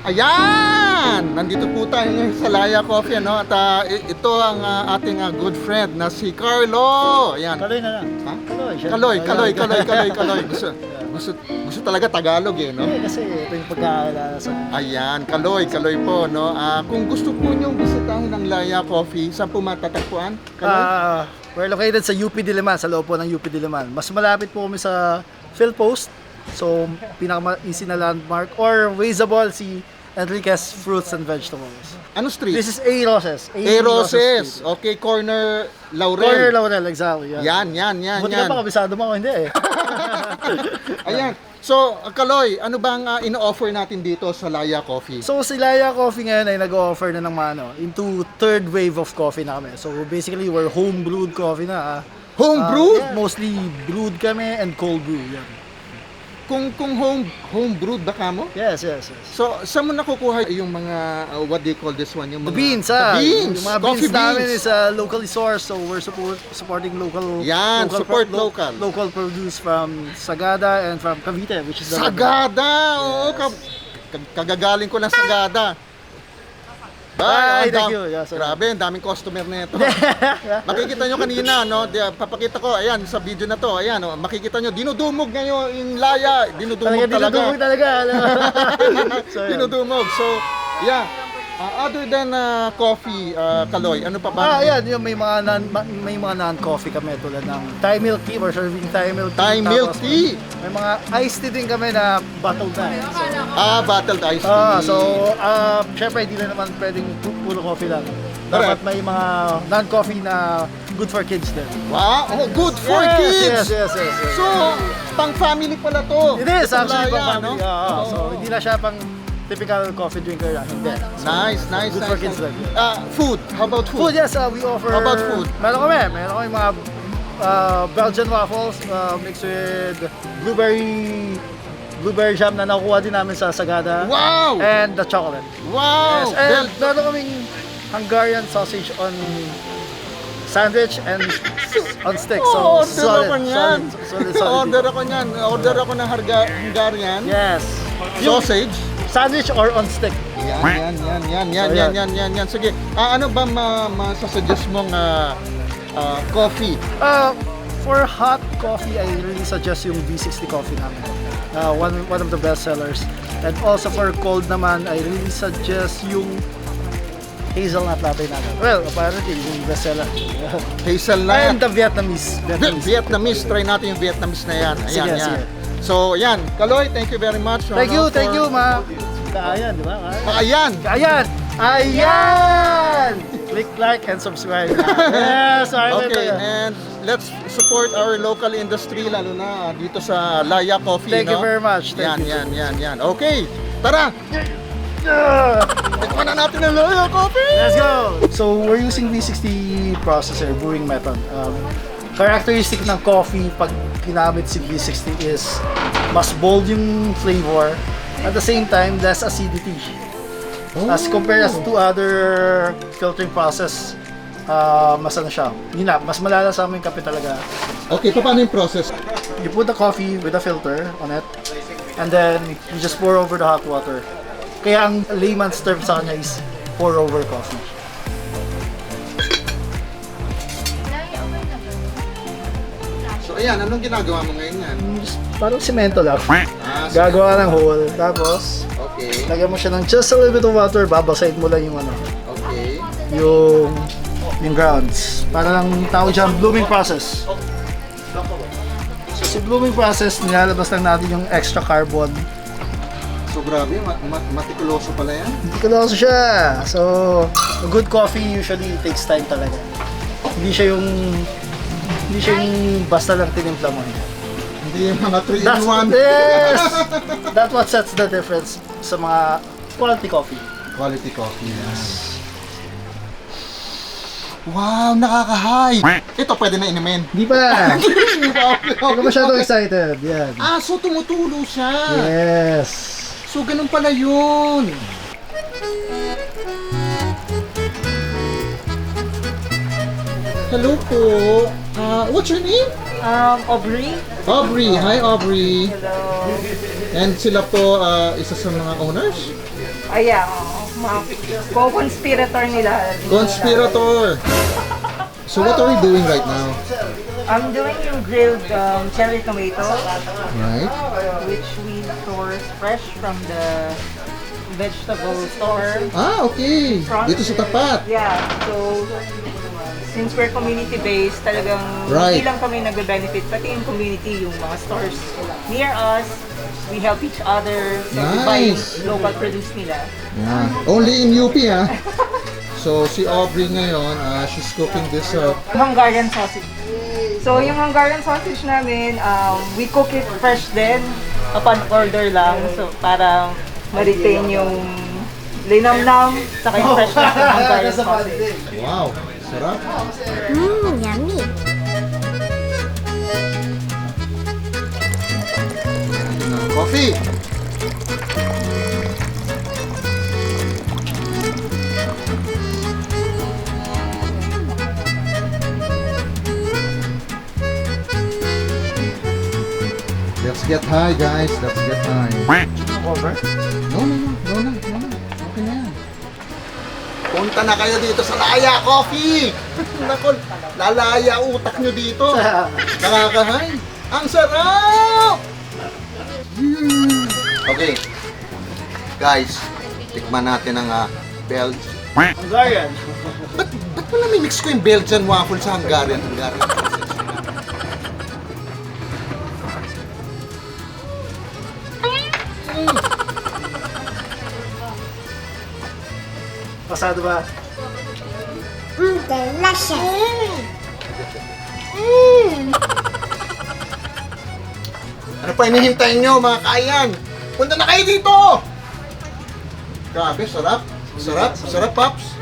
Ayan! Nandito po tayo ngayon sa Laya Coffee, ano? At ito ang ating good friend na si Carlo. Ayan. Kaloy na lang. Ha? Kaloy. Gusto talaga Tagalog eh, no? Kasi ito yung pagkakaalala sa... Ayan, Kaloy po, no? Kung gusto po niyong bisitahin ng Laya Coffee, saan po matatagpuan? Kaloy? We're located sa UP Diliman, sa loob po ng UP Diliman. Mas malapit po kami sa Philpost. So, pinaka-easy na landmark or Wazeable si Enriquez Fruits and Vegetables. Ano street? This is A. Roces. Roces. Okay, corner Laurel. Corner Laurel, exactly. Yan. Buti ka pa, kabisado mo ako, hindi eh. Ayan. So, Kaloy, ano bang ino-offer natin dito sa Laya Coffee? So, si Laya Coffee ngayon ay nag-offer na ng into third wave of coffee na kami. So, basically, we're home brewed coffee na. Home brewed? Mostly brewed kami and cold brew. Yan. Kung home brewed ba ka mo? Yes. So, saan mo nakukuha yung mga, what do you call this one? Yung mga, The beans, beans! Yung mga Coffee beans namin is locally sourced, so we're supporting local... Yan, support local. Local produce from Sagada and from Cavite, which is the... Sagada! Oo, kagagaling ko ng Sagada. Bye, thank you. Yes, grabe, ang daming customer na ito. Makikita nyo kanina, no? Papakita ko, ayan, sa video na to, ayan, no? Makikita nyo, dinudumog ngayon yung Laya. Dinudumog talaga. Dinudumog. So, yeah. Other than coffee, Kaloy, ano pa ba? Ayan, may mga non-coffee kami tulad ng Thai milk tea. We're serving Thai milk tea. Thai milk tea? May mga iced tea din kami na bottled na. Bottled iced tea. Syempre, hindi na naman pwedeng puro coffee lang. Dapat may mga non-coffee na good for kids din. Wow! Good for kids! Yes. So, pang-family pala to. It is actually no? pang-family. So, hindi na siya pang typical coffee drinker lang. Hindi. So, Nice. Good for kids lang. Food. How about food? Food, yes. We offer... How about food? Meron kami mga Belgian waffles mixed with blueberry jam na nakuha din namin sa Sagada. Wow! And the chocolate. Wow! Yes. And meron kaming Hungarian sausage on sandwich and on stick. So, solid. Order ako niyan. Order ako ng Hungarian. Yes. Sausage. Sandwich or on stick. Yan. Sige. Ano ba masasuggest mong coffee? For hot coffee, I really suggest yung V60 coffee namin. One of the best sellers. And also for cold naman, I really suggest yung hazelnut latte namin. Well, apparently yung best seller. Hazelnut. And the Vietnamese. Try natin yung Vietnamese na yan. Ayan. Sige. So, yan. Kaloy, thank you very much. Thank you, ma. Kaayan, di ba? Ayan! Click like and subscribe. Yes, okay, and let's support our local industry, lalo na dito sa Laya Coffee. Thank you very much. Yan. Okay, tara! Tikman na natin ang Laya Coffee! Let's go! So, we're using V60 processor, brewing method. Characteristic ng coffee pag ginamit si V60 is mas bold yung flavor, at the same time, less acidity. As compared to other filtering process, mas malala sa aming kape talaga. Okay, paano yung process? You put the coffee with a filter on it, and then you just pour over the hot water. Kaya ang layman's term sa kanya is pour over coffee. So ayan, anong ginagawa mo ngayon yan? Parang semento lang. Gagawa ng hole, tapos lagyan mo siya ng just a little bit of water, babasahin mo lang yung yung grounds. Para lang tawag dyan, blooming process. So sa blooming process, nilalabas lang natin yung extra carbon. So grabe, matikuloso pala yan? Matikuloso siya. So, a good coffee usually takes time talaga. Hindi siya yung basta lang tinimpla mo. Hindi yung mga 3-in-1. Yes! That's what sets the difference sa mga quality coffee. Quality coffee, yes. Wow, nakaka-high! Ito pwede na inumin. Di ba? Hindi ka masyadong excited. Yan. So tumutulo siya. Yes. So ganun pala yun. Hello po. What's your name? Aubrey. Aubrey. Hi, Aubrey. Hello. And sila po isa sa mga owners? Ayan, mga co-conspirator nila. Conspirator! So what are we doing right now? I'm doing yung grilled cherry tomato, Right? which we source fresh from the vegetable store. Ah, okay. Dito sa tapat. Yeah, so since we're community-based, talagang Right. hindi lang kami nagbe-benefit, pati yung community, yung mga stores near us, we help each other, so we buy Nice. local produce nila. Yeah. Only in UP, ha? So, si Aubrey ngayon, she's cooking this Hungarian sausage. So yung Hungarian sausage namin, we cook it fresh din, upon order lang, so para ma-retain yung linamnam, saka yung freshness ng Hungarian sausage. wow, sarap. Yummy. Coffee! Let's get high, guys. Let's get high. Over. No. Okay na yan. Punta na kayo dito sa Laya Coffee! Nakon, lalaya utak nyo dito. Nakakahay. Ang sarap! Okay. Guys, tikman natin ang Belgian. Hungarian. Ba't mo namimix ko yung Belgian waffle sa Hungarian? Pasado ba? Delicious. Ano pa hinihintay nyo, mga kayan? Punta na kayo dito! Grabe, sarap. Sarap, Pops.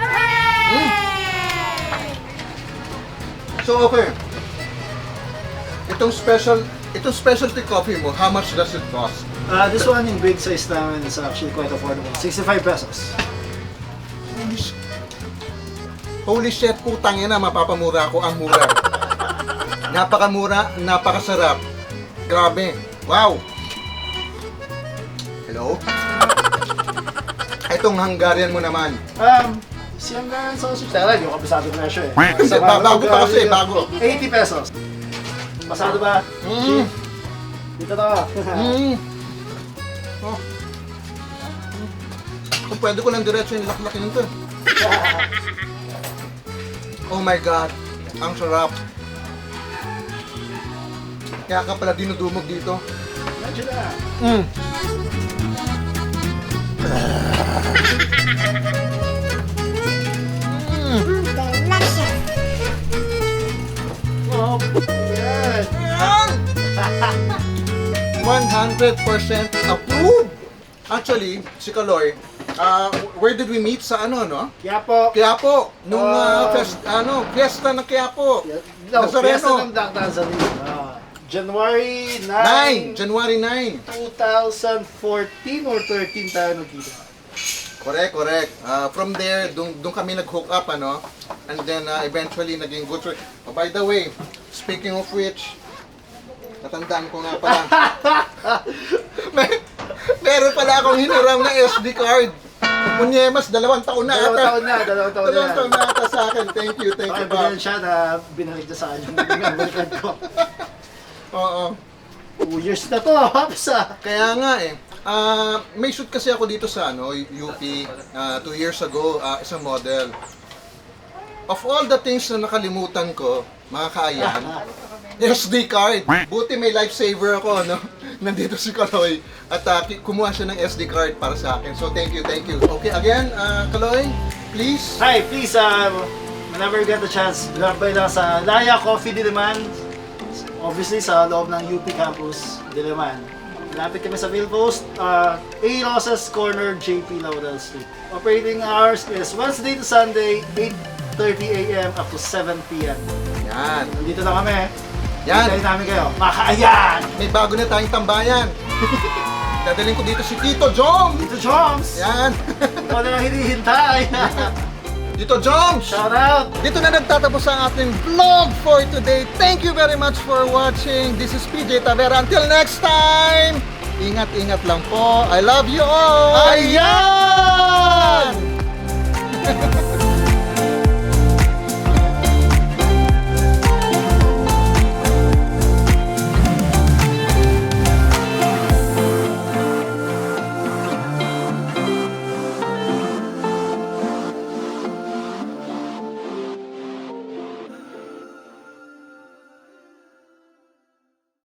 So, okay. Itong specialty coffee mo, how much does it cost? This one in big size namin is actually quite affordable. 65 pesos. Holy shit, putang ina, mapapamura ako. Ang mura. Napakamura, napakasarap. Grabe. Wow. Hello? Itong Hungarian mo naman. Si Hungarian sausage talaga, yung kabisado presyo eh. Bago pa kasi, bago. 80 pesos. Pasado ba? Dito na. Oh. Kung pwede ko lang diretso yung laklakin nito. Oh my God, ang sarap. Kaya ka pala dinudumog dito. Medyo na. Delicious. Oh, yan. 100% approved! Actually, si Kaloy, where did we meet? Sa ano, no? Quiapo. Quiapo! Nung fiesta ng Quiapo. No, Nazareno. fiesta ng Black Nazarene. January 9, January 9. 2014 or 13 tayo nagkita. Correct. From there, doon kami nag-hook up, ano? And then, eventually, naging good friend. Oh, by the way, speaking of which, natandaan ko nga pala. Meron pala akong hiniram na SD card. Munyemas, 2 taon na ata. 2 taon na. ata sa akin. Thank you, Bakit Bob. ba siya na binalik niya sa akin yung balikan ko? Oo. 2 years na to, hapsa. Kaya nga eh. May shoot kasi ako dito sa UP 2 years ago, isang model. Of all the things na nakalimutan ko, mga kaayan, SD card. Buti may lifesaver ako, no? Nandito si Kaloy at kumuha siya ng SD card para sa akin. So thank you. Okay, again, Kaloy, please. Hi, please, whenever you get the chance, drop by lang sa LAYA COFFEE DILIMAN. Obviously, sa loob ng UP Campus, Diliman. Lapit kami sa Philpost, A. Roces Corner, JP Laurel Streets. Operating hours is Wednesday to Sunday, 8:30 a.m. up to 7 p.m. Yan. Nandito na kami. Yan. Hintayin namin kayo. Makaayan! May bago na tayong tambayan. Dadalhin ko dito si Tito Jom. Dito, Joms! Yan. Ikaw na lang hinihintay. Tito Jom. Shout out! Dito na nagtatapos ang ating vlog for today. Thank you very much for watching. This is PJ Tavera. Until next time, Ingat-ingat lang po. I love you all! Ayan!